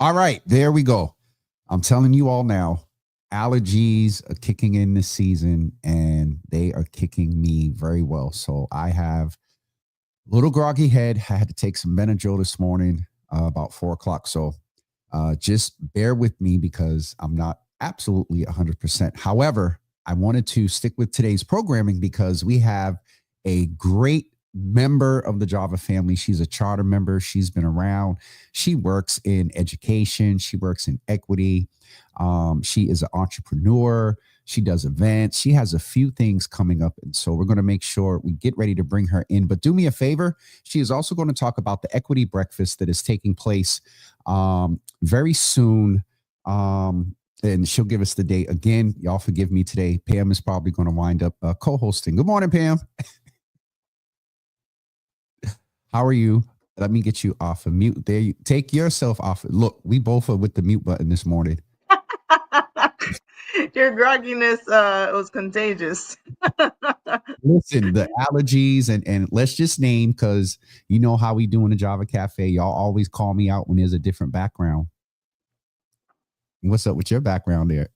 All right, there we go. I'm telling you all now, allergies are kicking in this season and they are kicking me very well. So I have a little groggy head. I had to take some Benadryl this morning about 4 o'clock. So just bear with me because I'm not absolutely 100%. However, I wanted to stick with today's programming because we have a great member of the Java family. She's a charter member. She's been around. She works in education. She works in equity. She is an entrepreneur. She does events. She has a few things coming up. And so we're going to make sure we get ready to bring her in. But do me a favor. She is also going to talk about the equity breakfast that is taking place very soon. And she'll give us the date again. Y'all forgive me today. Pam is probably going to wind up co-hosting. Good morning, Pam. How are you? Let me get you off of mute. There you take yourself off. Look, we both are with the mute button this morning. Your grogginess was contagious. Listen, the allergies and let's just name, because you know how we do in the Java Cafe. Y'all always call me out when there's a different background. What's up with your background there?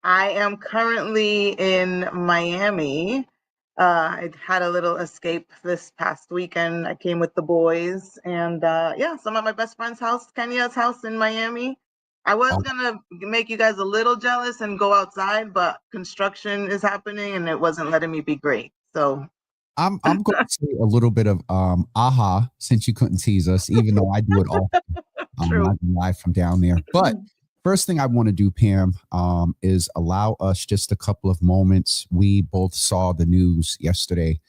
I am currently in Miami. I had a little escape this past weekend. I came with the boys and yeah, some at my best friend's house, Kenya's house in Miami. I was gonna make you guys a little jealous and go outside, but construction is happening and it wasn't letting me be great. So I'm going to say a little bit of aha, since you couldn't tease us, even though I do it all when I'm live from down there. But first thing I want to do, Pam, is allow us just a couple of moments. We both saw the news yesterday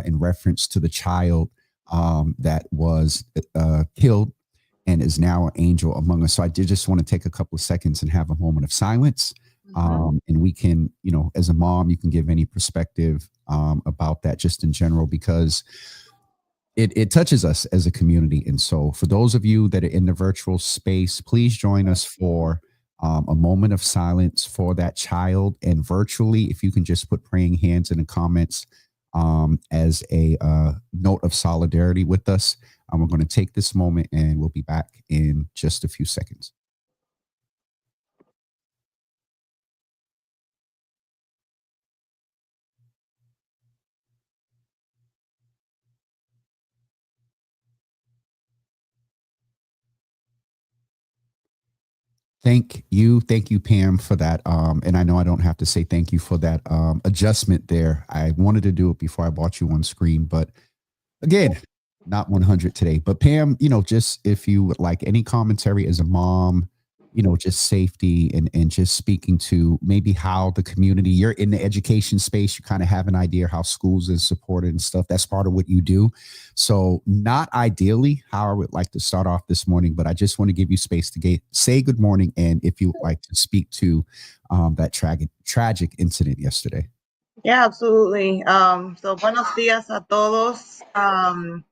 in reference to the child that was killed and is now an angel among us. So I did just want to take a couple of seconds and have a moment of silence. And we can, you know, as a mom, you can give any perspective about that just in general, because it touches us as a community. And so for those of you that are in the virtual space, please join us for a moment of silence for that child. And virtually, if you can just put praying hands in the comments as a note of solidarity with us. We're going to take this moment and we'll be back in just a few seconds. Thank you, Pam, for that. And I know I don't have to say thank you for that adjustment there. I wanted to do it before I brought you on screen, but again, not 100 today. But Pam, you know, just if you would like any commentary as a mom, you know, just safety and just speaking to maybe how the community, you're in the education space, you kind of have an idea how schools is supported and stuff. That's part of what you do. So not ideally how I would like to start off this morning, but I just want to give you space to say good morning. And if you would like to speak to that tragic incident yesterday. yeah, absolutely. So buenos dias a todos. I'm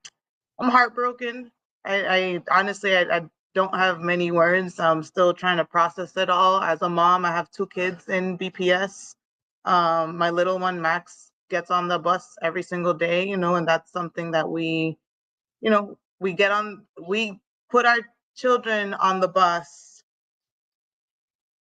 heartbroken. I honestly, I don't have many words. I'm still trying to process it all. As a mom, I have two kids in BPS. My little one, Max, gets on the bus every single day, you know, and that's something that we, you know, we put our children on the bus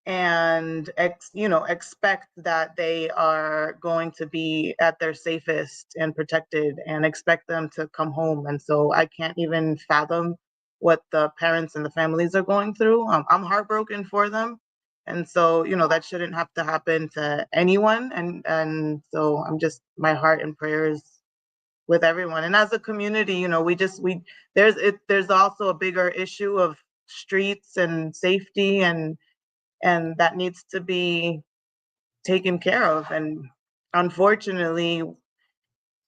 and expect that they are going to be at their safest and protected and expect them to come home. And so I can't even fathom what the parents and the families are going through. I'm heartbroken for them. And so, you know, that shouldn't have to happen to anyone. And so I'm just, my heart and prayers with everyone. And as a community, you know, there's also a bigger issue of streets and safety, and that needs to be taken care of. And unfortunately,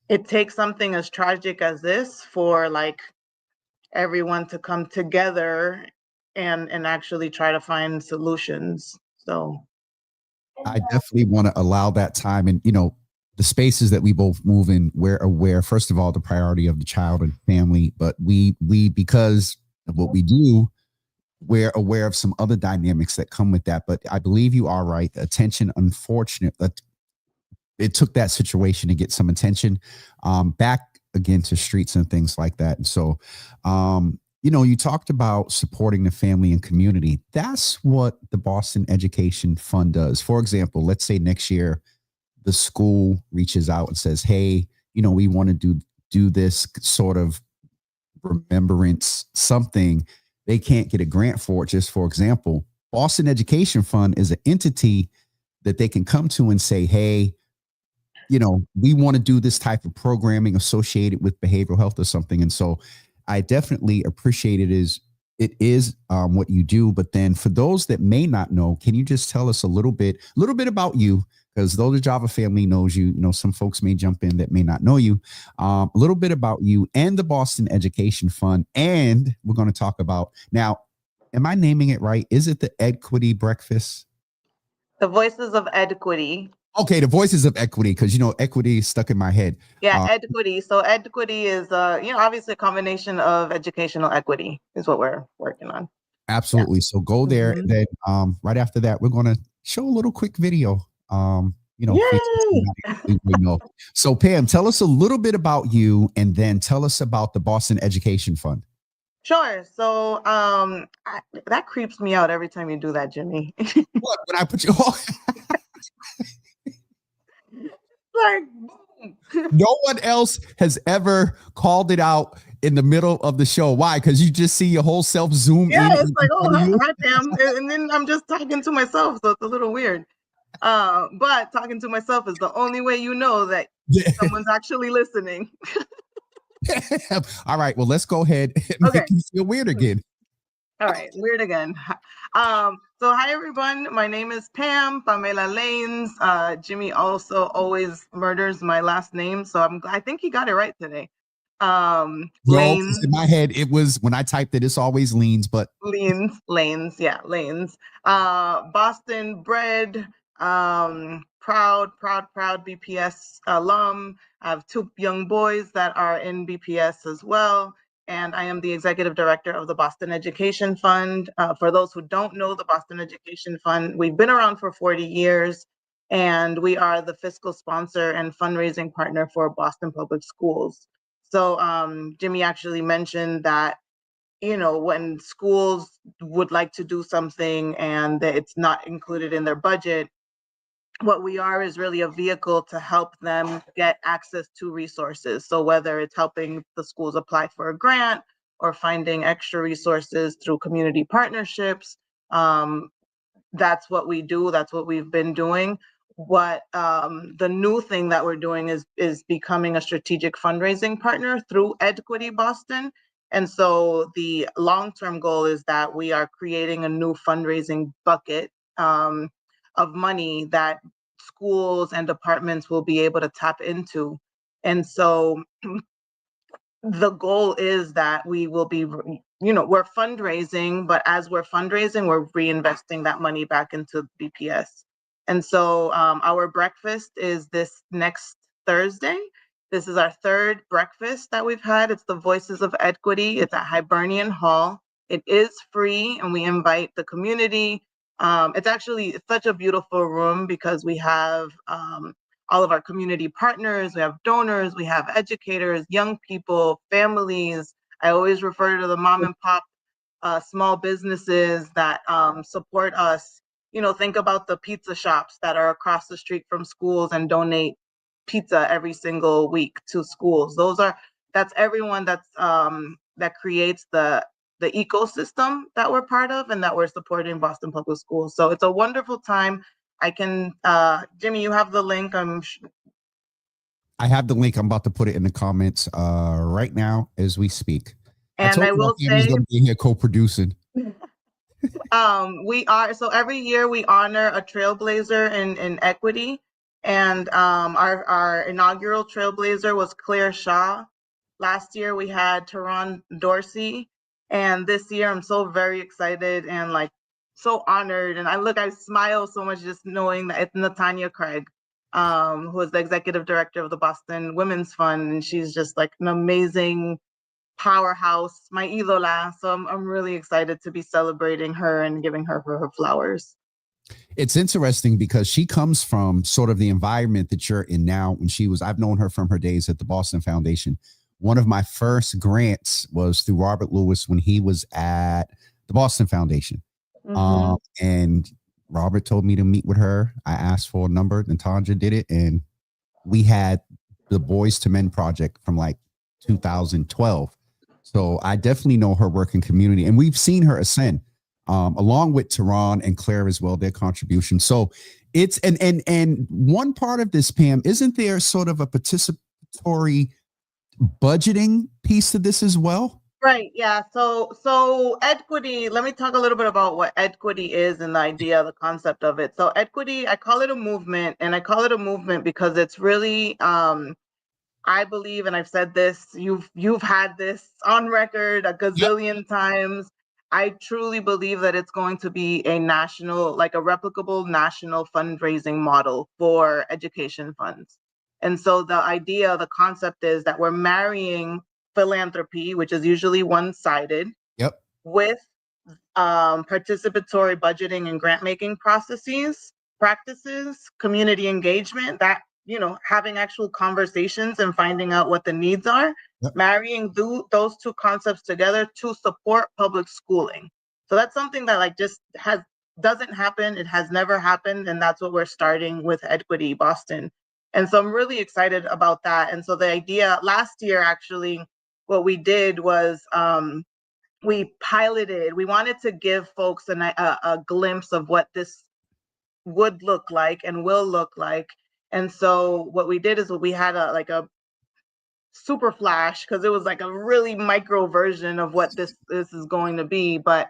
it takes something as tragic as this for like everyone to come together and actually try to find solutions. So I definitely want to allow that time. And, you know, the spaces that we both move in, we're aware, first of all, the priority of the child and family, but we, because of what we do, we're aware of some other dynamics that come with that. But I believe you are right. The attention, unfortunate, it took that situation to get some attention back again to streets and things like that. And so You talked about supporting the family and community. That's what the Boston Education Fund does. For example, let's say next year the school reaches out and says, "Hey, we want to do this sort of remembrance something." They can't get a grant for it. Just for example, Boston Education Fund is an entity that they can come to and say, "Hey, we want to do this type of programming associated with behavioral health or something." And so I definitely appreciate it is what you do. But then for those that may not know, can you just tell us a little bit about you? Because though the Java family knows you, some folks may jump in that may not know you. A little bit about you and the Boston Education Fund. And we're going to talk about now, am I naming it right? Is it the Equity Breakfast? The Voices of Equity. Okay, the Voices of Equity, because equity is stuck in my head. Yeah, equity. So equity is obviously a combination of educational equity is what we're working on. Absolutely. Yeah. So go there, and then right after that, we're going to show a little quick video. Yay! So Pam, tell us a little bit about you, and then tell us about the Boston Education Fund. Sure. So that creeps me out every time you do that, Jimmy. What? When I put you on? Like, no one else has ever called it out in the middle of the show. Why? Because you just see your whole self zoom in. Yeah, it's like, oh, hi, Pam. And then I'm just talking to myself, so it's a little weird. But talking to myself is the only way you know that someone's actually listening. All right, well, let's go ahead and make you feel weird again. All right, weird again. So hi everyone, my name is Pam Leins. Jimmy also always murders my last name, so I think he got it right today. Lanes. In my head, it was when I typed it, it's always Leans, but Lanes, yeah, Lanes. Boston bred, proud BPS alum. I have 2 young boys that are in BPS as well. And I am the executive director of the Boston Education Fund. For those who don't know the Boston Education Fund, we've been around for 40 years, and we are the fiscal sponsor and fundraising partner for Boston Public Schools. So Jimmy actually mentioned that, when schools would like to do something and it's not included in their budget, what we are is really a vehicle to help them get access to resources. So whether it's helping the schools apply for a grant or finding extra resources through community partnerships, that's what we do. That's what we've been doing. What the new thing that we're doing is becoming a strategic fundraising partner through Equity Boston. And so the long-term goal is that we are creating a new fundraising bucket of money that schools and departments will be able to tap into. And so the goal is that we will be, we're fundraising, but as we're fundraising, we're reinvesting that money back into BPS. And so our breakfast is this next Thursday. This is our 3rd breakfast that we've had. It's the Voices of Equity. It's at Hibernian Hall. It is free, and we invite the community. It's actually such a beautiful room because we have all of our community partners, we have donors, we have educators, young people, families. I always refer to the mom and pop small businesses that support us. Think about the pizza shops that are across the street from schools and donate pizza every single week to schools. That's everyone that creates the ecosystem that we're part of and that we're supporting Boston Public Schools. So it's a wonderful time. I can, Jimmy, you have the link. I have the link. I'm about to put it in the comments right now as we speak. And I will say, going to be here co-producing. We are, so every year we honor a trailblazer in equity. And our inaugural trailblazer was Claire Shaw. Last year we had Teron Dorsey. And this year I'm so very excited and so honored. And I smile so much just knowing that it's Natanya Craig, who is the executive director of the Boston Women's Fund. And she's just an amazing powerhouse, my ídola. So I'm really excited to be celebrating her and giving her her flowers. It's interesting because she comes from sort of the environment that you're in now. I've known her from her days at the Boston Foundation, one of my first grants was through Robert Lewis when he was at the Boston Foundation. Mm-hmm. And Robert told me to meet with her. I asked for a number, and Tanja did it. And we had the Boys to Men project from like 2012. So I definitely know her work in community, and we've seen her ascend, along with Tehran and Claire as well, their contribution. So it's and one part of this, Pam, isn't there sort of a participatory budgeting piece to this as well? Right, yeah. So equity, let me talk a little bit about what equity is and the idea, the concept of it. So equity, I call it a movement, and I call it a movement because it's really I believe, and I've said this, you've had this on record a Yep. gazillion times. I truly believe that it's going to be a national, like a replicable national fundraising model for education funds. And so the idea, the concept is that we're marrying philanthropy, which is usually one-sided, Yep. with participatory budgeting and grant making practices, community engagement, that, having actual conversations and finding out what the needs are, Yep. marrying those two concepts together to support public schooling. So that's something that like just doesn't happen. It has never happened. And that's what we're starting with Equity Boston. And so I'm really excited about that. And so the idea last year, actually, what we did was we wanted to give folks a glimpse of what this would look like and will look like. And so what we did is we had a super flash, because it was like a really micro version of what this is going to be. But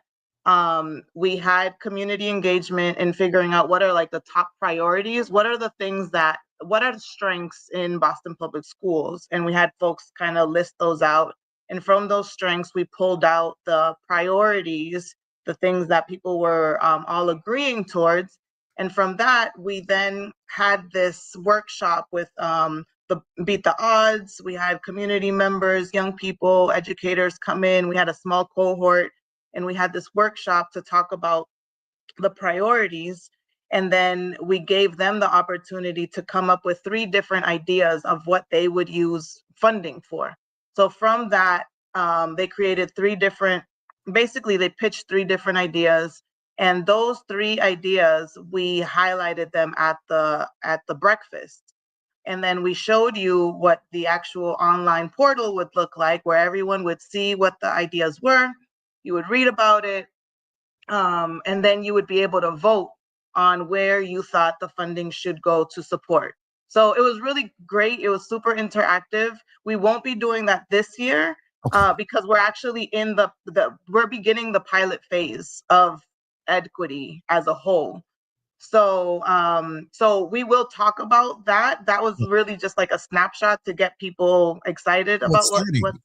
we had community engagement in figuring out what are like the top priorities, what are the strengths in Boston Public Schools, and we had folks kind of list those out. And from those strengths, we pulled out the priorities, the things that people were all agreeing towards. And from that, we then had this workshop with the Beat the Odds. We had community members, young people, educators come in. We had a small cohort, and we had this workshop to talk about the priorities. And then we gave them the opportunity to come up with 3 different ideas of what they would use funding for. So from that, they created 3 different, basically they pitched 3 different ideas. And those 3 ideas, we highlighted them at the breakfast. And then we showed you what the actual online portal would look like, where everyone would see what the ideas were. You would read about it, and then you would be able to vote on where you thought the funding should go to support. So it was really great. It was super interactive. We won't be doing that this year Okay. because we're actually in we're beginning the pilot phase of Equity as a whole. So we will talk about that. That was really just like a snapshot to get people excited It's about starting. what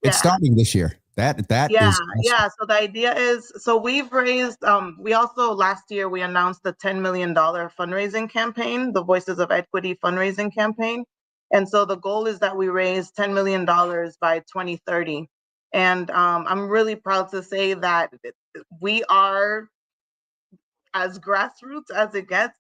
It's yeah. starting this year. That Yeah, is awesome. yeah. So the idea is, so we've raised, we also last year we announced the $10 million fundraising campaign, the Voices of Equity fundraising campaign. And so the goal is that we raise $10 million by 2030. And I'm really proud to say that we are as grassroots as it gets.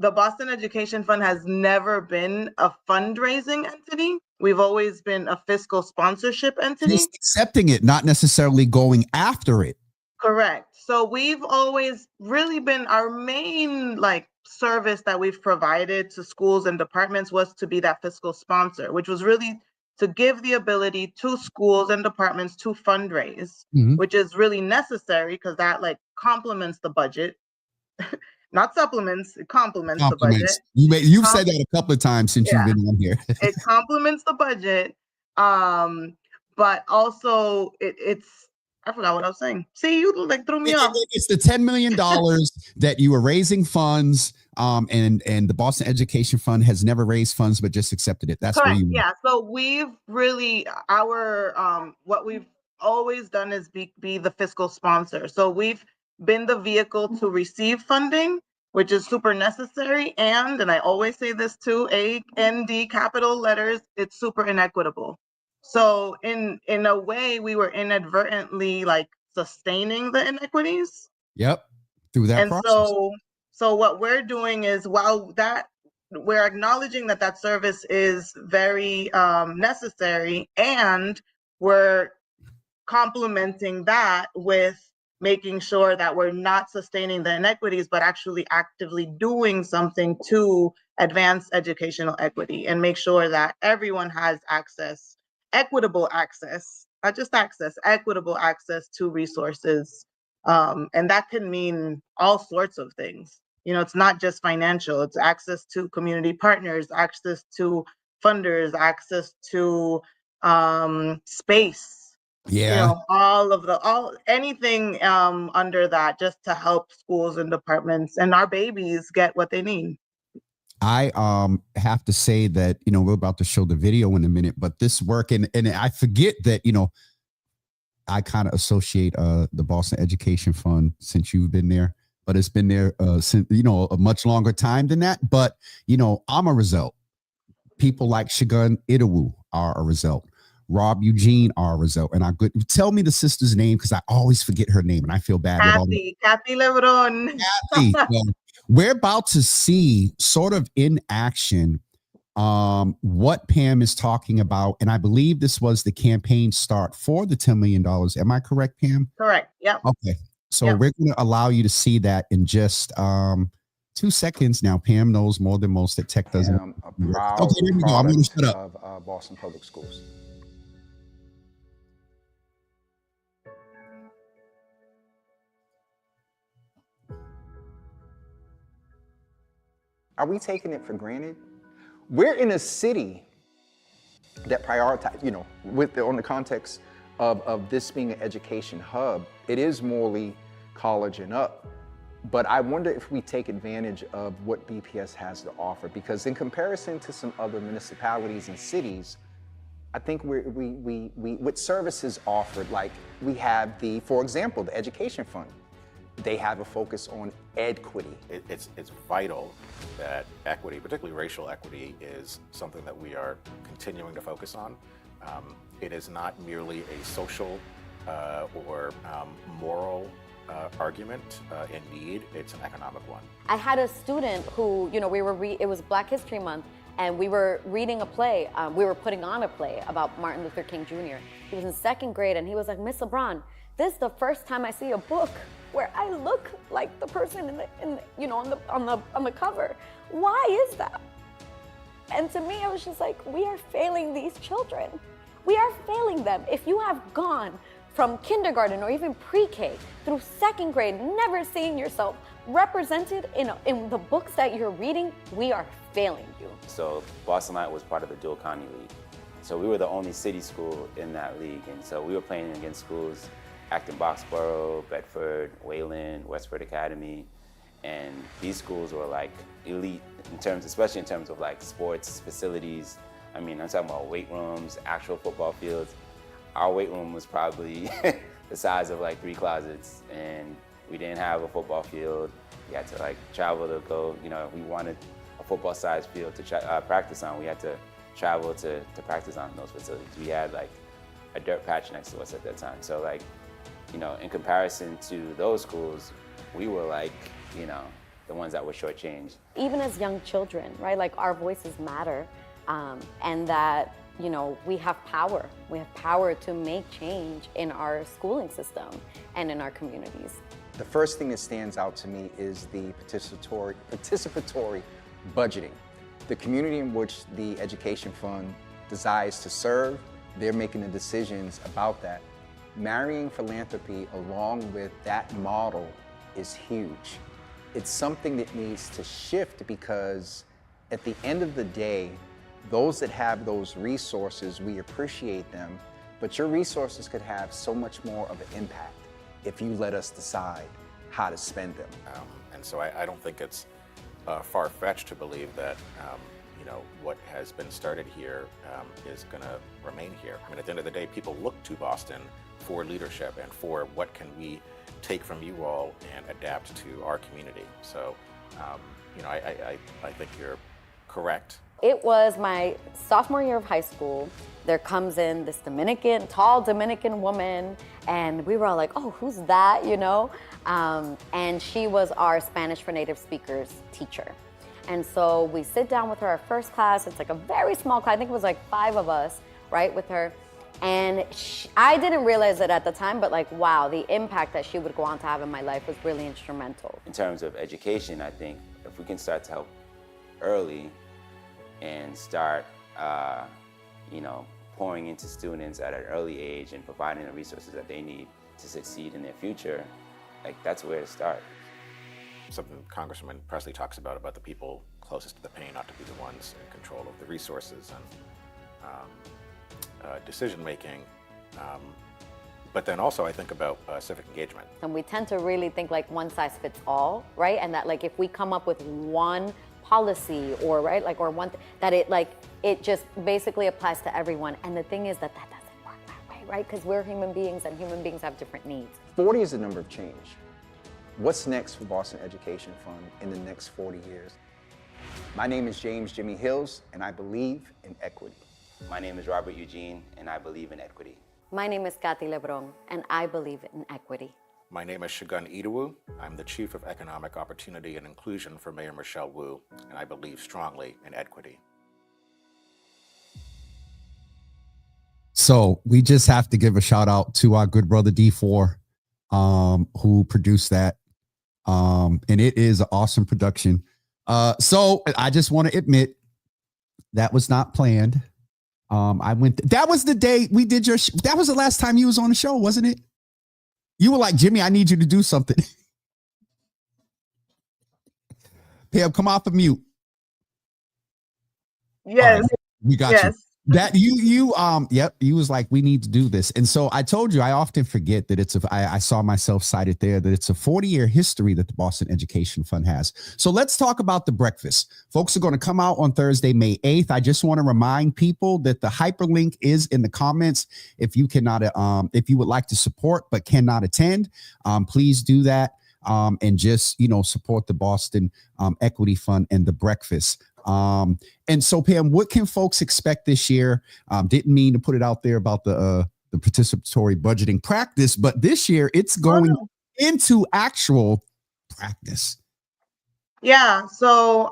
The Boston Education Fund has never been a fundraising entity. We've always been a fiscal sponsorship entity. Just accepting it, not necessarily going after it. Correct. So we've always really been, our main like service that we've provided to schools and departments was to be that fiscal sponsor, which was really to give the ability to schools and departments to fundraise, Mhm. which is really necessary because that like complements the budget, not supplements, it complements the budget. Compliments. You've Com- said that a couple of times since you've yeah, been on here. it complements the budget. But also it's, I forgot what I was saying. See, you like threw me off. It's the $10 million that you were raising funds, and the Boston Education Fund has never raised funds but just accepted it. That's where Correct. you were. Yeah. So we've really, our what we've always done is be the fiscal sponsor. So we've been the vehicle to receive funding, which is super necessary. And I always say this too, A&D capital letters, it's super inequitable. So in a way, we were inadvertently like sustaining the inequities. Yep. Through that And process. so what we're doing is, while that we're acknowledging that that service is very necessary, and we're complementing that with making sure that we're not sustaining the inequities, but actually actively doing something to advance educational equity and make sure that everyone has access, equitable access, not just access, equitable access to resources. And that can mean all sorts of things. You know, it's not just financial, it's access to community partners, access to funders, access to space, you Yeah. know, all anything under that, just to help schools and departments and our babies get what they need. I have to say that, we're about to show the video in a minute, but this work, and I forget that, I kind of associate the Boston Education Fund since you've been there, but it's been there since, a much longer time than that. But, I'm a result. People like Shagun Idawu are a result. Rob Eugene are a result. And I could tell me the sister's name because I always forget her name and I feel bad with all Kathy Lebron. Kathy. We're about to see sort of in action what Pam is talking about. And I believe this was the campaign start for the $10 million. Am I correct, Pam? Correct. Yep. Okay. So Yep. we're going to allow you to see that in just 2 seconds. Now, Pam knows more than most that tech doesn't. A proud Okay, there we go. I'm going to shut up. of Boston Public Schools. Are we taking it for granted? We're in a city that prioritize, on the context of this being an education hub, it is morally college and up. But I wonder if we take advantage of what BPS has to offer, because in comparison to some other municipalities and cities, I think we with services offered, like we have for example, the Education Fund. They have a focus on equity. It's vital that equity, particularly racial equity, is something that we are continuing to focus on. It is not merely a social or moral argument in need, it's an economic one. I had a student who, it was Black History Month, and we were reading a play. We were putting on a play about Martin Luther King Jr. He was in 2nd grade, and he was like, "Miss LeBron, this is the first time I see a book where I look like the person on the cover. Why is that?" And to me, I was just like, we are failing these children. We are failing them. If you have gone from kindergarten or even pre-K through 2nd grade, never seeing yourself represented in the books that you're reading, we are failing you. So Boston Light was part of the Dual County League. So we were the only city school in that league. And so we were playing against schools, Acton Boxborough, Bedford, Wayland, Westford Academy. And these schools were like elite especially in terms of like sports facilities. I mean, I'm talking about weight rooms, actual football fields. Our weight room was probably the size of like 3 closets, and we didn't have a football field. We had to like travel to go, if we wanted a football sized field to practice on, we had to travel to practice on those facilities. We had like a dirt patch next to us at that time. So like, in comparison to those schools, we were like, the ones that were shortchanged. Even as young children, right? Like our voices matter, and that, we have power. We have power to make change in our schooling system and in our communities. The first thing that stands out to me is the participatory budgeting. The community in which the Education Fund desires to serve, they're making the decisions about that. Marrying philanthropy along with that model is huge. It's something that needs to shift, because at the end of the day, those that have those resources, we appreciate them, but your resources could have so much more of an impact if you let us decide how to spend them. And so I don't think it's far-fetched to believe that what has been started here is going to remain here. I mean, at the end of the day, people look to Boston for leadership and for what can we take from you all and adapt to our community. So, I think you're correct. It was my sophomore year of high school. There comes in this tall Dominican woman, and we were all like, "Oh, who's that?" And she was our Spanish for Native Speakers teacher. And so we sit down with her, our first class. It's like a very small class. I think it was like 5 of us, right, with her. And I didn't realize it at the time, but like, wow, the impact that she would go on to have in my life was really instrumental. In terms of education, I think if we can start to help early and start, pouring into students at an early age and providing the resources that they need to succeed in their future, like that's where to start. Something Congressman Presley talks about the people closest to the pain ought to be the ones in control of the resources and decision-making. But then also I think about civic engagement. And we tend to really think like one size fits all, right? And that like if we come up with one policy or it just basically applies to everyone. And the thing is that doesn't work that way, right? Because we're human beings and human beings have different needs. 40 is the number of change. What's next for Boston Education Fund in the next 40 years? My name is James Jimmy Hills, and I believe in equity. My name is Robert Eugene, and I believe in equity. My name is Kathy Lebron, and I believe in equity. My name is Shagun Idowu. I'm the Chief of Economic Opportunity and Inclusion for Mayor Michelle Wu, and I believe strongly in equity. So we just have to give a shout out to our good brother D4, who produced that. And it is an awesome production. So I just want to admit that was not planned. That was the day we did that was the last time you was on the show, wasn't it? You were like, Jimmy, I need you to do something. Pam, come off of mute. Yes. Right, we got you. That you was like, we need to do this. And so I told you, I often forget that I saw myself cited there, that it's a 40-year history that the Boston Education Fund has. So let's talk about the breakfast. Folks are going to come out on Thursday, May 8th. I just want to remind people that the hyperlink is in the comments. If you cannot, if you would like to support but cannot attend, please do that. And just, support the Boston Equity Fund and the breakfast. And so, Pam, what can folks expect this year? Didn't mean to put it out there about the participatory budgeting practice, but this year it's going into actual practice. Yeah. So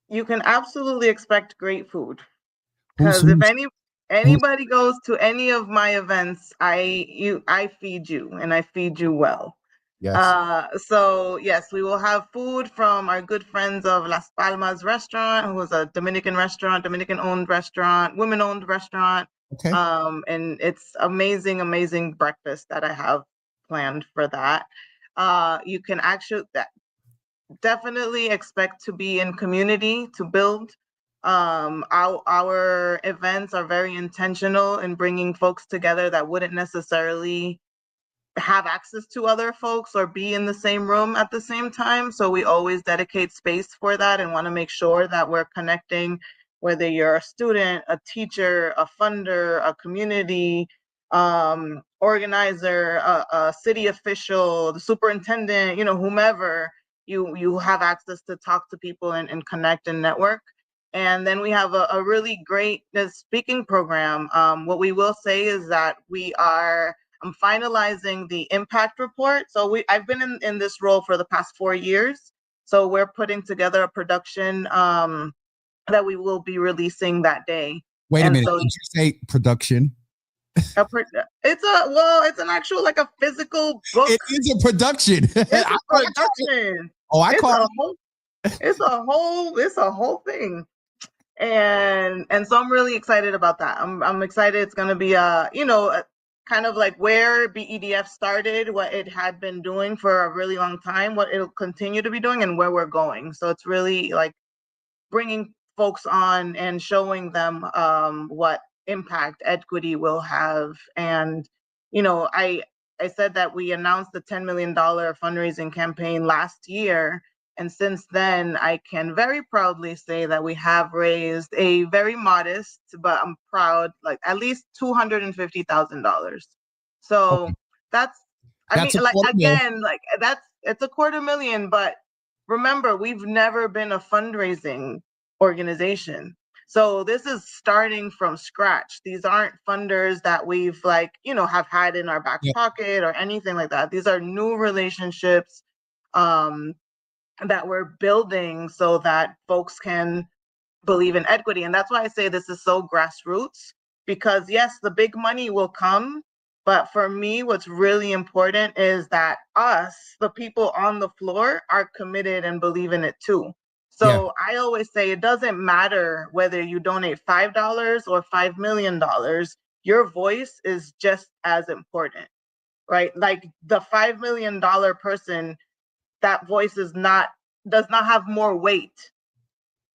you can absolutely expect great food, because if anybody goes to any of my events, I feed you, and I feed you well. Yes. So yes, we will have food from our good friends of Las Palmas Restaurant, who is a Dominican-owned restaurant, women-owned restaurant. Okay. And it's amazing breakfast that I have planned for that. You can definitely expect to be in community to build. Our events are very intentional in bringing folks together that wouldn't necessarily have access to other folks or be in the same room at the same time. So we always dedicate space for that and want to make sure that we're connecting, whether you're a student, a teacher, a funder, a community organizer, a city official, the superintendent, whomever, you have access to talk to people and connect and network. And then we have a really great speaking program. What we will say is that I'm finalizing the impact report. So I've been in this role for the past 4 years. So we're putting together a production that we will be releasing that day. Wait a minute. Did you say production? It's an actual, like a physical book. It is a production. It's a production. It's a whole thing. And so I'm really excited about that. I'm excited. It's going to be kind of like where BEDF started, what it had been doing for a really long time, what it'll continue to be doing, and where we're going. So it's really like bringing folks on and showing them what impact equity will have. And I said that we announced the $10 million fundraising campaign last year. And since then, I can very proudly say that we have raised a very modest, but I'm proud, like at least $250,000. So it's a $250,000, but remember, we've never been a fundraising organization. So this is starting from scratch. These aren't funders that we've have had in our back pocket or anything like that. These are new relationships. that we're building so that folks can believe in equity. And that's why I say this is so grassroots, because yes, the big money will come. But for me, what's really important is that us, the people on the floor, are committed and believe in it too. Yeah. So I always say it doesn't matter whether you donate $5 or $5 million, your voice is just as important, right? Like the $5 million person, that voice does not have more weight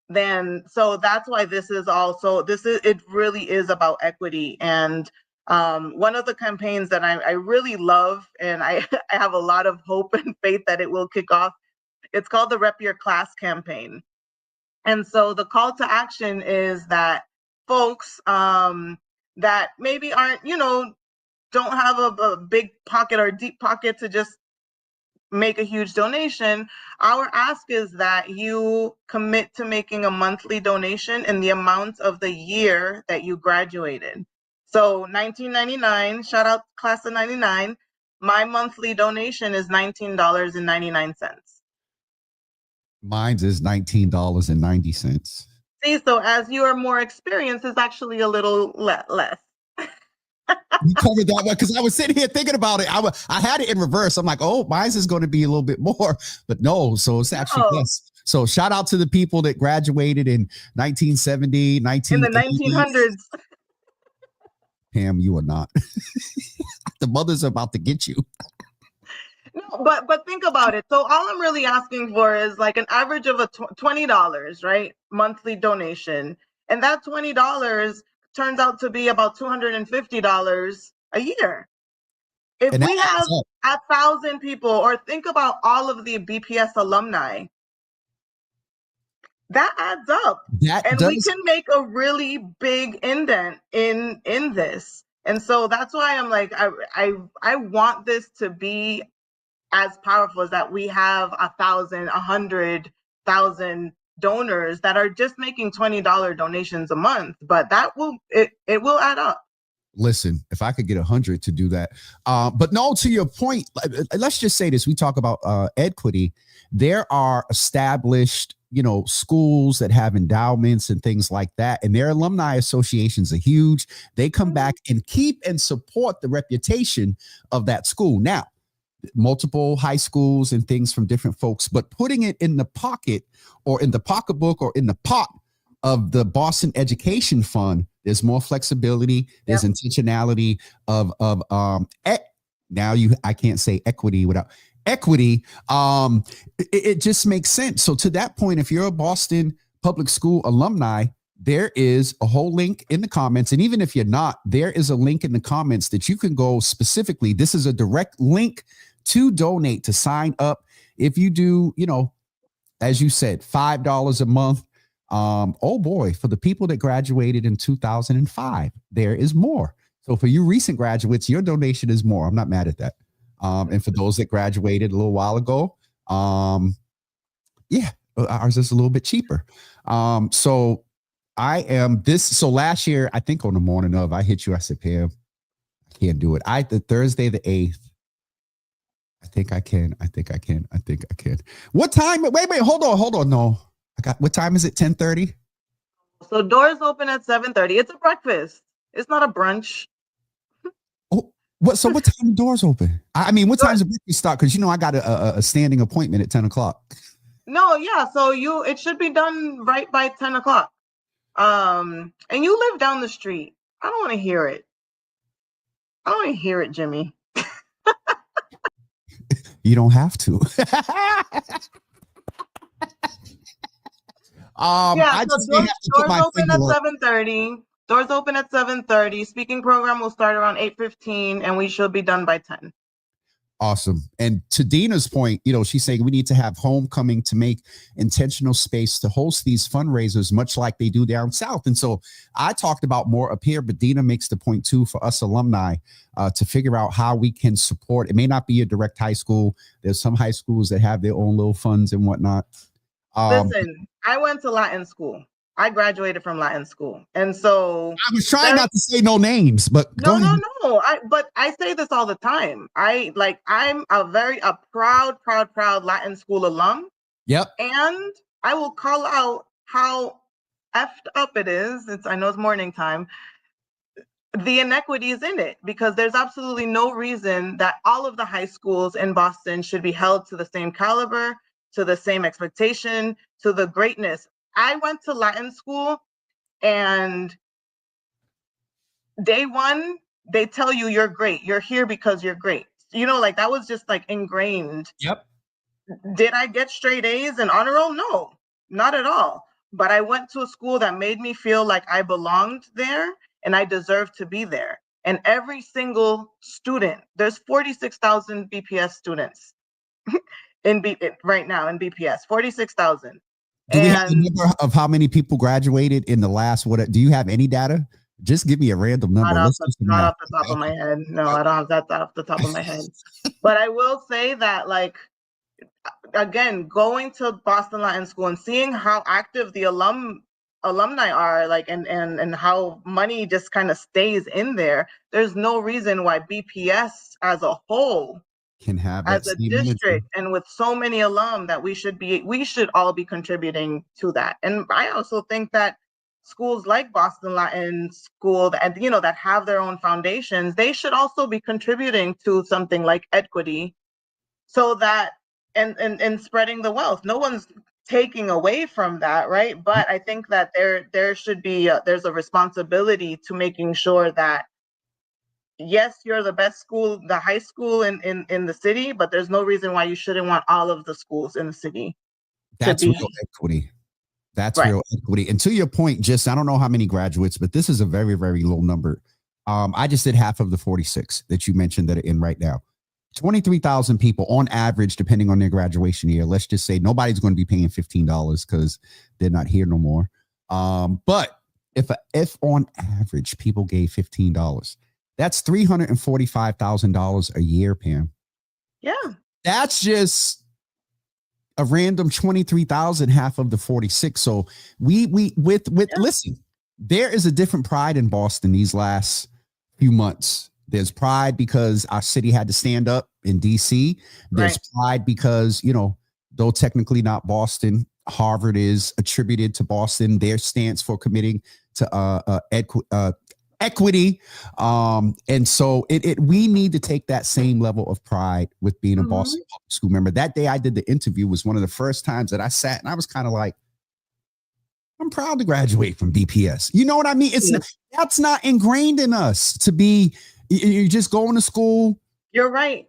than. So that's why this is also, it really is about equity. And one of the campaigns that I really love, and I I have a lot of hope and faith that it will kick off, it's called the Rep Your Class campaign. And so the call to action is that folks that maybe aren't, don't have a big pocket or deep pocket to just make a huge donation, our ask is that you commit to making a monthly donation in the amount of the year that you graduated. So 1999, shout out class of 99, my monthly donation is $19.99. Mine's is $19.90. See, so as you are more experienced, it's actually a little less. You covered that one because I was sitting here thinking about it. I had it in reverse. I'm like, oh, mine's is going to be a little bit more, but no. So it's actually less. So shout out to the people that graduated in 1970, In the 1980. 1900s. Pam, you are not. The mothers are about to get you. No, but think about it. So all I'm really asking for is like an average of a $20, right? Monthly donation. And that $20 turns out to be about $250 a year. If And that we have adds up. 1,000 people, or think about all of the BPS alumni, that adds up. That And we does. can make a really big indent in this. And so that's why I'm like, I want this to be as powerful as that we have 1,000, 100,000 donors that are just making $20 donations a month, but that will, it will add up. Listen, if I could get 100 to do that. But no, to your point, let's just say this. We talk about equity. There are established, schools that have endowments and things like that. And their alumni associations are huge. They come back and keep and support the reputation of that school. Now, multiple high schools and things from different folks, but putting it in the pocket or in the pocketbook or in the pot of the Boston Education Fund, there's more flexibility. There's intentionality of now I can't say equity without equity. It just makes sense. So to that point, if you're a Boston public school alumni, there is a whole link in the comments. And even if you're not, there is a link in the comments that you can go specifically. This is a direct link to donate, to sign up. If you do, as you said, $5 a month. Oh boy, for the people that graduated in 2005, there is more. So for you recent graduates, your donation is more. I'm not mad at that. And for those that graduated a little while ago, ours is a little bit cheaper. So last year, I think on the morning of, I hit you, I said, Pam, I can't do it. The Thursday, the 8th, I think I can. What time? Wait, hold on. No, what time is it? 10:30? So doors open at 7:30. It's a breakfast. It's not a brunch. Oh, so what time do doors open? I mean, what time does the breakfast start? Because I got a standing appointment at 10 o'clock. No, yeah. So it should be done right by 10 o'clock. And you live down the street. I don't want to hear it. Jimmy. You don't have to. Doors open at 7:30. Doors open at 7:30. Speaking program will start around 8:15, and we should be done by 10. Awesome. And to Dina's point, she's saying we need to have homecoming to make intentional space to host these fundraisers, much like they do down south. And so I talked about more up here, but Dina makes the point too for us alumni to figure out how we can support. It may not be a direct high school. There's some high schools that have their own little funds and whatnot. Listen, I went to Latin school. I graduated from Latin school. And so I was trying not to say no names, but no. But I say this all the time. I'm a proud Latin school alum. Yep. And I will call out how effed up it is. I know it's morning time. The inequities in it, because there's absolutely no reason that all of the high schools in Boston should be held to the same caliber, to the same expectation, to the greatness. I went to Latin school, and day one, they tell you you're great. You're here because you're great. Like that was just like ingrained. Yep. Did I get straight A's and honor roll? No, not at all. But I went to a school that made me feel like I belonged there and I deserved to be there. And every single student, there's 46,000 BPS students right now in BPS, 46,000. Do we have a number of how many people graduated in the last, do you have any data? Just give me a random number. Not off the top of my head. No, I don't have that off the top of my head. But I will say that, like, again, going to Boston Latin School and seeing how active the alumni are, like, and how money just kind of stays in there, there's no reason why BPS as a whole can have as a district and with so many alum that we should all be contributing to that. And I also think that schools like Boston Latin School that have their own foundations, they should also be contributing to something like equity, so that and spreading the wealth. No one's taking away from that, right? But I think that there should be there's a responsibility to making sure that, yes, you're the best school, the high school in the city, but there's no reason why you shouldn't want all of the schools in the city. That's real equity. That's right. Real equity. And to your point, I don't know how many graduates, but this is a very, very low number. I just did half of the 46 that you mentioned that are in right now. 23,000 people on average, depending on their graduation year. Let's just say nobody's going to be paying $15 because they're not here no more. But if on average people gave $15, that's $345,000 a year, Pam. Yeah. That's just a random 23,000, half of the 46. So listen, there is a different pride in Boston these last few months. There's pride because our city had to stand up in DC. There's pride because, though technically not Boston, Harvard is attributed to Boston. Their stance for committing to equity. And so we need to take that same level of pride with being a Boston public school member. That day I did the interview was one of the first times that I sat and I was kind of like, I'm proud to graduate from BPS. You know what I mean? That's not ingrained in us to be, you're just going to school. You're right.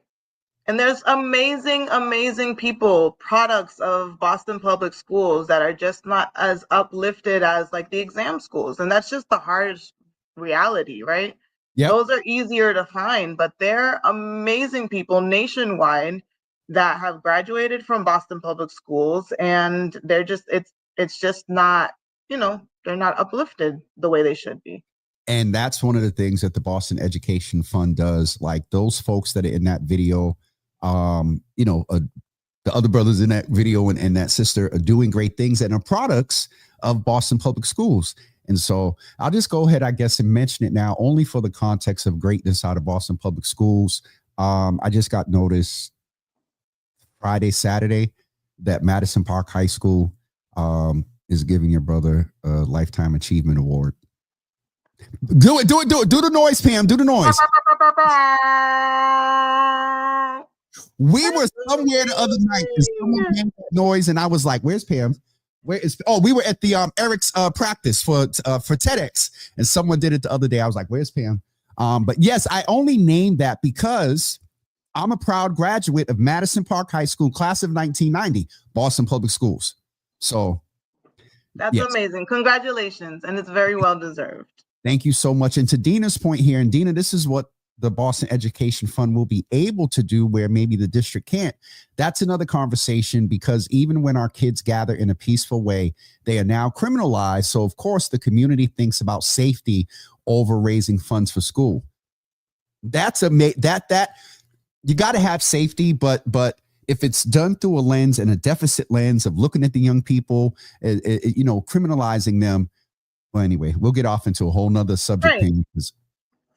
And there's amazing, amazing people, products of Boston Public Schools that are just not as uplifted as like the exam schools. And that's just the hard reality, right? Yep. Those are easier to find, but they're amazing people nationwide that have graduated from Boston Public Schools, and they're just, it's just not, they're not uplifted the way they should be. And that's one of the things that the Boston Education Fund does. Like those folks that are in that video, the other brothers in that video and that sister are doing great things and are products of Boston Public Schools. And so I'll just go ahead, I guess, and mention it now only for the context of greatness out of Boston Public Schools. I just got notice Friday, Saturday that Madison Park High School is giving your brother a Lifetime Achievement Award. Do it. Do the noise, Pam. Do the noise. We were somewhere the other night and someone made that noise and I was like, where's Pam? We were at the Eric's practice for TEDx and someone did it the other day. I was like, where's Pam? But yes, I only named that because I'm a proud graduate of Madison Park High School, class of 1990, Boston Public Schools. So that's amazing. Congratulations. And it's very well deserved. Thank you so much. And to Dina's point here, and Dina, this is what the Boston Education Fund will be able to do where maybe the district can't. That's another conversation, because even when our kids gather in a peaceful way, they are now criminalized. So of course the community thinks about safety over raising funds for school. That's that you got to have safety, but if it's done through a lens and a deficit lens of looking at the young people, criminalizing them. Well, anyway, we'll get off into a whole nother subject. Right.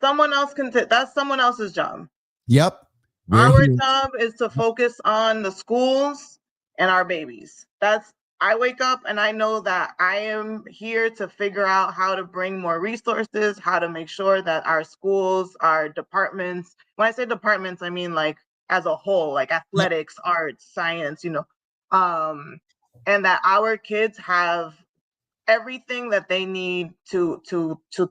Someone else that's someone else's job. Yep. Our job is to focus on the schools and our babies. I wake up and I know that I am here to figure out how to bring more resources, how to make sure that our schools, our departments, when I say departments, I mean like as a whole, like athletics, arts, science, and that our kids have everything that they need to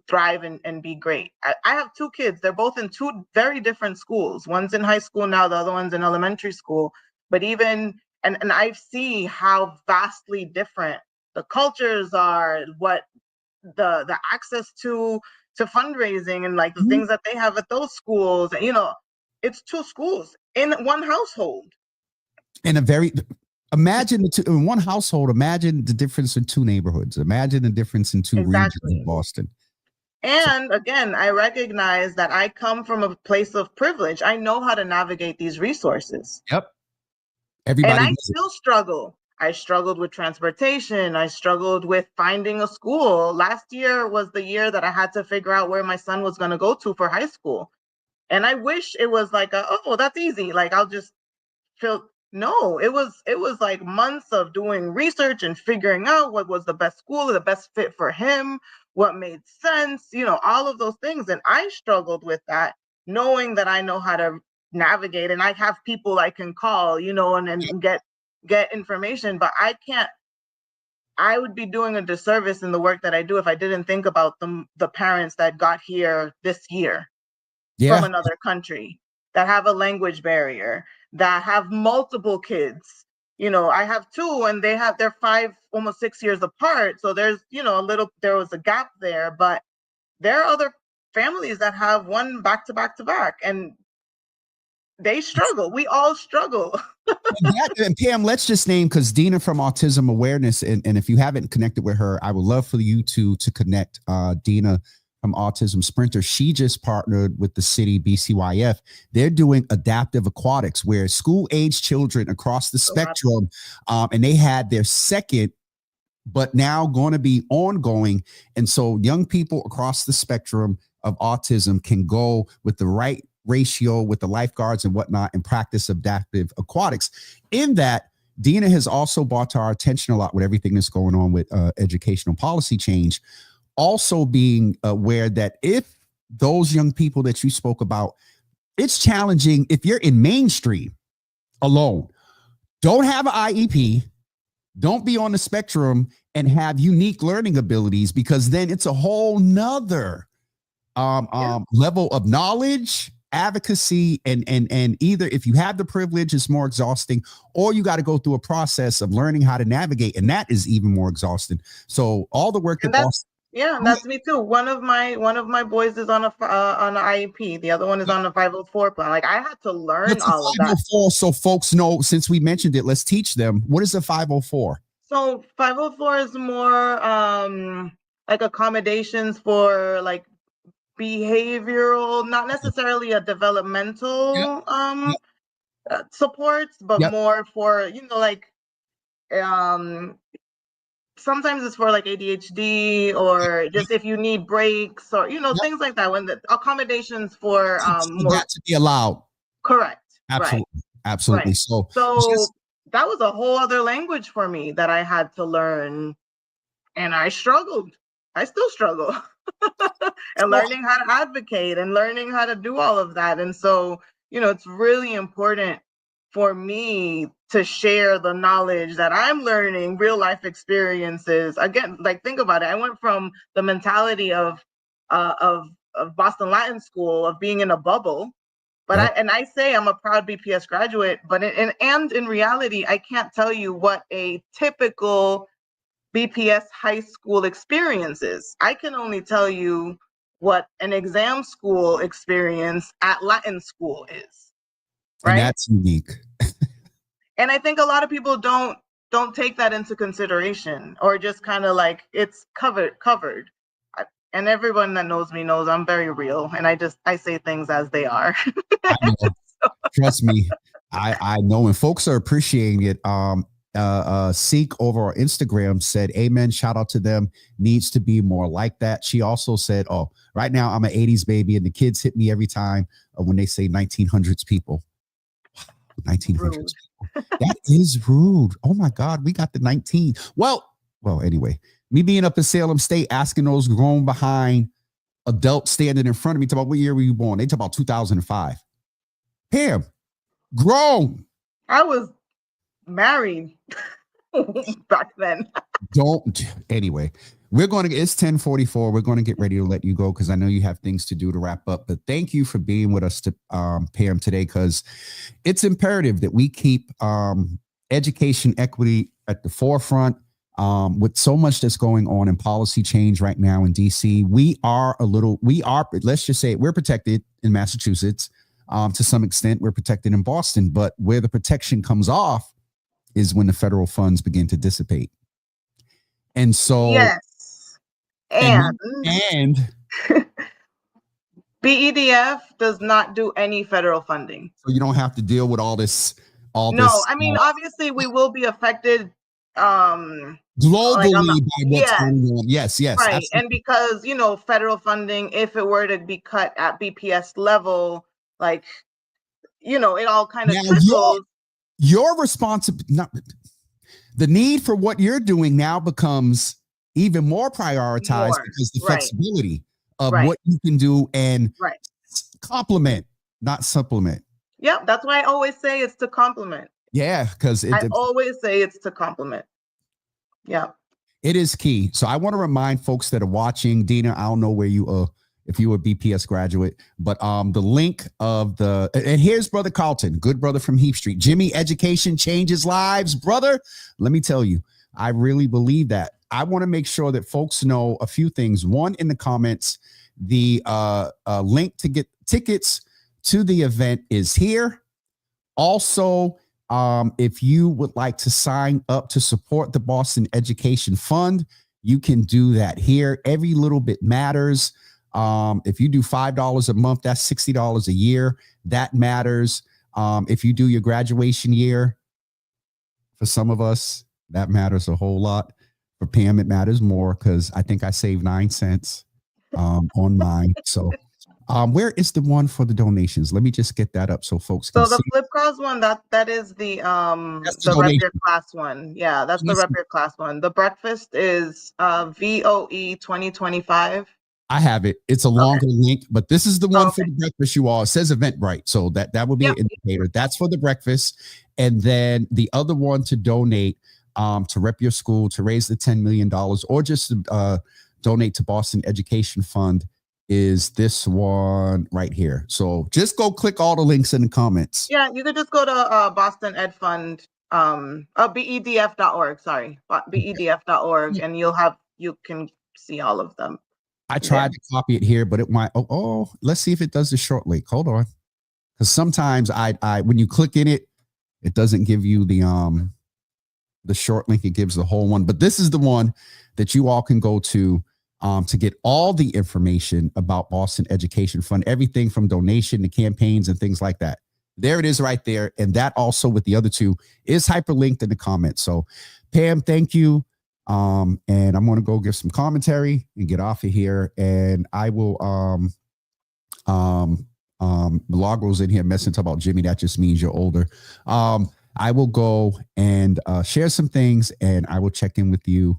thrive and be great. I have two kids. They're both in two very different schools. One's in high school now, the other one's in elementary school. But even and I see how vastly different the cultures are, what the access to fundraising and like the things that they have at those schools. It's two schools in one household. In a very imagine in one household, imagine the difference in two neighborhoods. Imagine the difference in two regions of Boston. And again, I recognize that I come from a place of privilege. I know how to navigate these resources. Yep. Everybody. And I still struggle. I struggled with transportation. I struggled with finding a school. Last year was the year that I had to figure out where my son was going to go to for high school. And I wish it was like, oh, that's easy. Like I'll just feel. No, it was like months of doing research and figuring out what was the best school, the best fit for him, what made sense, all of those things. And I struggled with that, knowing that I know how to navigate and I have people I can call, and get information. But I would be doing a disservice in the work that I do if I didn't think about the parents that got here this year from another country, that have a language barrier, that have multiple kids. I have two and they're 5, almost 6 years apart. So there's, there was a gap there, but there are other families that have one back to back to back and they struggle. We all struggle. And Pam, let's just name, because Dina from Autism Awareness, and if you haven't connected with her, I would love for you to connect. Dina from Autism Sprinter, she just partnered with the city BCYF. They're doing adaptive aquatics where school-age children across the spectrum, and they had their second, but now going to be ongoing. And so young people across the spectrum of autism can go with the right ratio with the lifeguards and whatnot and practice adaptive aquatics. In that, Dina has also brought to our attention a lot with everything that's going on with educational policy change. Also being aware that if those young people that you spoke about, it's challenging if you're in mainstream alone, don't have an IEP, don't be on the spectrum and have unique learning abilities, because then it's a whole nother level of knowledge, advocacy, and either if you have the privilege, it's more exhausting, or you got to go through a process of learning how to navigate, and that is even more exhausting. So all the work that that's me too. One of my boys is on an IEP. The other one is on a 504 plan. Like I had to learn all of that. So folks know, since we mentioned it, let's teach them. What is a 504? So 504 is more like accommodations for like behavioral, not necessarily a developmental supports, but more for sometimes it's for like ADHD or just if you need breaks or things like that, when the accommodations for more to be allowed. Correct. Absolutely. Right. Absolutely. Right. So that was a whole other language for me that I had to learn, and I struggled. I still struggle. And learning how to advocate and learning how to do all of that. And so, it's really important for me to share the knowledge that I'm learning, real life experiences. Again, like think about it. I went from the mentality of Boston Latin School, of being in a bubble. But I say I'm a proud BPS graduate, but in reality, I can't tell you what a typical BPS high school experiences. I can only tell you what an exam school experience at Latin school is. Right? And that's unique. And I think a lot of people don't take that into consideration, or just kind of like it's covered. And everyone that knows me knows I'm very real, and I say things as they are. I know. Trust me. I know, and folks are appreciating it. Seek over our Instagram said, amen, shout out to them, needs to be more like that. She also said, oh, right now I'm an 80s baby and the kids hit me every time when they say 1900s people. 1900s. That is rude. Oh my God, we got the 19. Well, anyway, me being up in Salem State, asking those grown behind adults standing in front of me, talk about what year were you born? They talk about 2005. Pam, grown. I was married back then. Anyway, we're going to, it's 10:44. We're going to get ready to let you go because I know you have things to do to wrap up. But thank you for being with us, Pam, today, because it's imperative that we keep education equity at the forefront. With so much that's going on in policy change right now in DC, let's just say we're protected in Massachusetts. To some extent, we're protected in Boston, but where the protection comes off is when the federal funds begin to dissipate. And so, yes, and BEDF does not do any federal funding. So you don't have to deal with all this. I mean, obviously we will be affected globally by what's going on. Yes, right. Absolutely. And because, federal funding, if it were to be cut at BPS level, like, it all kind of trickles. Your responsibility, the need for what you're doing now becomes even more prioritized because the flexibility of what you can do and complement, not supplement. Yep, that's why I always say it's to complement. Yeah, because I always say it's to complement. Yeah. It is key. So I want to remind folks that are watching, Dina, I don't know where you are, if you were a BPS graduate, but the link of and here's Brother Carlton, good brother from Heap Street. Jimmy, education changes lives, brother. Let me tell you, I really believe that. I want to make sure that folks know a few things. One, in the comments, the link to get tickets to the event is here. Also, if you would like to sign up to support the Boston Education Fund, you can do that here. Every little bit matters. If you do $5 a month, that's $60 a year. That matters. If you do your graduation year, for some of us, that matters a whole lot. For Pam, it matters more because I think I saved 9 cents on mine. So where is the one for the donations? Let me just get that up so folks can see. So the flip cards one, that is the rep your class one. Yeah, that's the rep your class one. The breakfast is VOE 2025. I have it. It's a longer link, but this is the one for the breakfast, you all. It says Eventbrite. So that would be an indicator. That's for the breakfast. And then the other one to donate to rep your school, to raise the $10 million, or just to donate to Boston Education Fund is this one right here. So just go click all the links in the comments. Yeah, you could just go to Boston Ed Fund, BEDF.org, sorry, BEDF.org, and you can see all of them. I tried to copy it here, but it might. Let's see if it does the short link. Hold on, because sometimes I when you click in it, it doesn't give you the short link. It gives the whole one. But this is the one that you all can go to get all the information about Boston Education Fund, everything from donation to campaigns and things like that. There it is right there, and that also with the other two is hyperlinked in the comments. So, Pam, thank you. And I'm going to go give some commentary and get off of here. And I will, Milagros in here messing about Jimmy. That just means you're older. I will go and, share some things, and I will check in with you,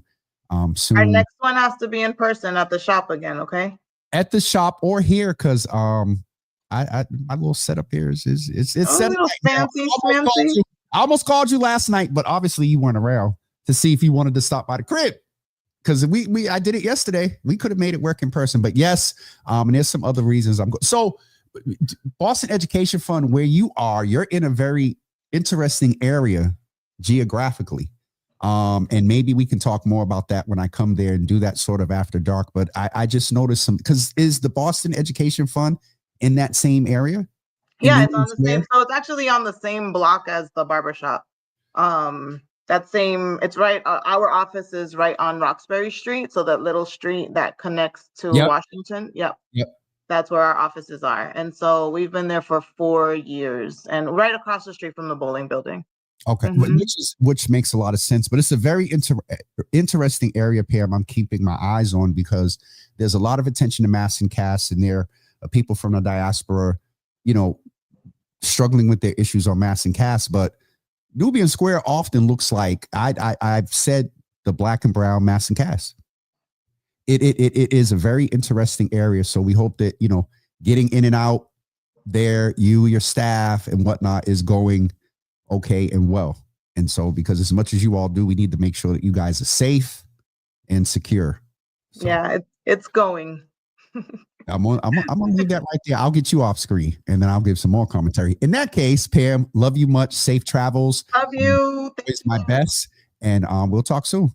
soon. Our next one has to be in person at the shop again. Okay. At the shop or here. Cause, my little setup here is set up. Fancy. I almost called you last night, but obviously you weren't around to see if you wanted to stop by the crib. Cause I did it yesterday. We could have made it work in person, but yes. And there's some other reasons so Boston Education Fund, where you are, you're in a very interesting area geographically. And maybe we can talk more about that when I come there and do that sort of after dark. But I just noticed because is the Boston Education Fund in that same area? Yeah, it's on the same. So it's actually on the same block as the barbershop. It's right. Our office is right on Roxbury Street. So that little street that connects to Washington. Yep. That's where our offices are. And so we've been there for 4 years and right across the street from the bowling building. Okay. Which makes a lot of sense, but it's a very interesting area, Pam, I'm keeping my eyes on because there's a lot of attention to mass and cast, and there are people from the diaspora, struggling with their issues on Mass and Cass, but Nubian Square often looks like I've said the black and brown Mass and Cass. It is a very interesting area. So we hope that, you know, getting in and out there, your staff and whatnot is going okay and well. And so, because as much as you all do, we need to make sure that you guys are safe and secure. So Yeah, it's going. I'm gonna leave that right there. I'll get you off screen and then I'll give some more commentary. In that case, Pam, love you much. Safe travels. Love you. It's my best. And we'll talk soon.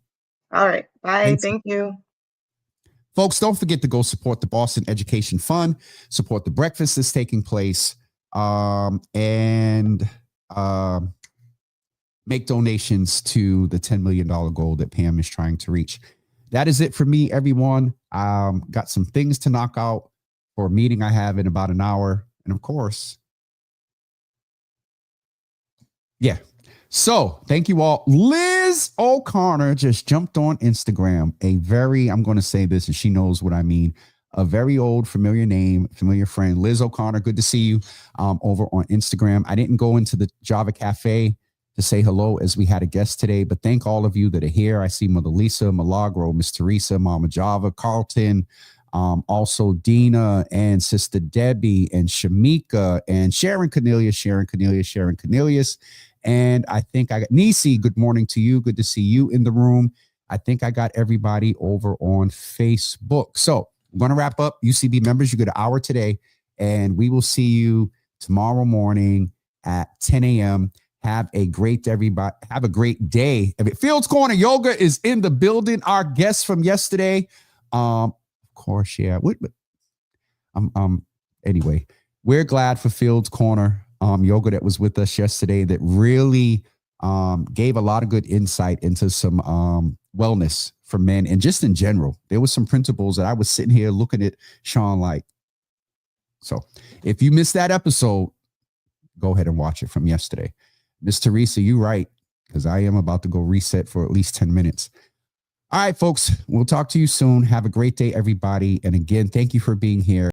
All right. Bye. Thanks. Thank you. Folks, don't forget to go support the Boston Education Fund, support the breakfast that's taking place, and make donations to the $10 million goal that Pam is trying to reach. That is it for me, everyone. Got some things to knock out for a meeting I have in about an hour. And of course, yeah. So thank you all. Liz O'Connor just jumped on Instagram. I'm going to say this and she knows what I mean. A very old, familiar name, familiar friend, Liz O'Connor. Good to see you over on Instagram. I didn't go into the Java Cafe to say hello as we had a guest today, but thank all of you that are here. I see Mother Lisa, Milagro, Miss Teresa, Mama Java, Carlton, also Dina and Sister Debbie and Shamika and Sharon Cornelius. And I think I got Nisi. Good morning to you. Good to see you in the room. I think I got everybody over on Facebook. So I'm going to wrap up. UCB members, you get an hour today, and we will see you tomorrow morning at 10 a.m. Have a great everybody. Have a great day. Fields Corner Yoga is in the building. Our guest from yesterday. Of course, yeah. Anyway, we're glad for Fields Corner Yoga that was with us yesterday that really gave a lot of good insight into some wellness for men and just in general. There was some principles that I was sitting here looking at Sean like. So if you missed that episode, go ahead and watch it from yesterday. Miss Teresa, you right, because I am about to go reset for at least 10 minutes. All right, folks, we'll talk to you soon. Have a great day, everybody. And again, thank you for being here.